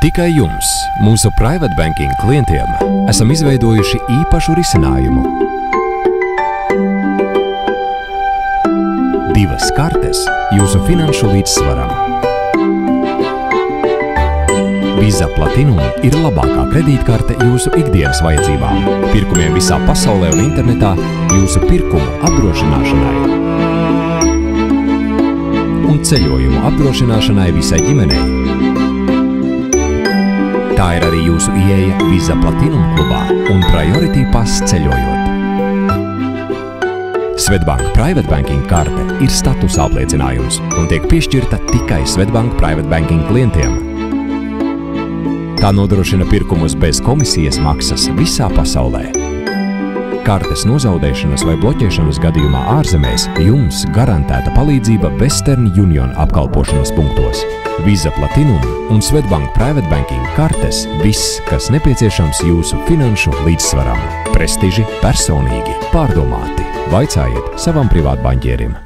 Tikai jums, mūsu private banking klientiem, esam izveidojuši īpašu risinājumu. 2 kartes jūsu finanšu līdzsvaram. Visa Platinum ir labākā kredītkarte jūsu ikdienas vajadzībām, pirkumiem visā pasaulē un internetā, jūsu pirkumu apdrošināšanai un ceļojumu apdrošināšanai visai ģimenei. Tā ir arī jūsu ieeja Visa Platinum klubā un Priority Pass ceļojot. Swedbank Private Banking karte ir statusa apliecinājums un tiek piešķirta tikai Swedbank Private Banking klientiem. Tā nodrošina pirkumus bez komisijas maksas visā pasaulē. Kartes nozaudēšanas vai bloķēšanas gadījumā ārzemēs jums garantēta palīdzība Western Union apkalpošanas punktos. Visa Platinum un Swedbank Private Banking kartes – viss, kas nepieciešams jūsu finanšu līdzsvaram. Prestiži, personīgi, pārdomāti. Vaicājiet savam privātbaņķierim.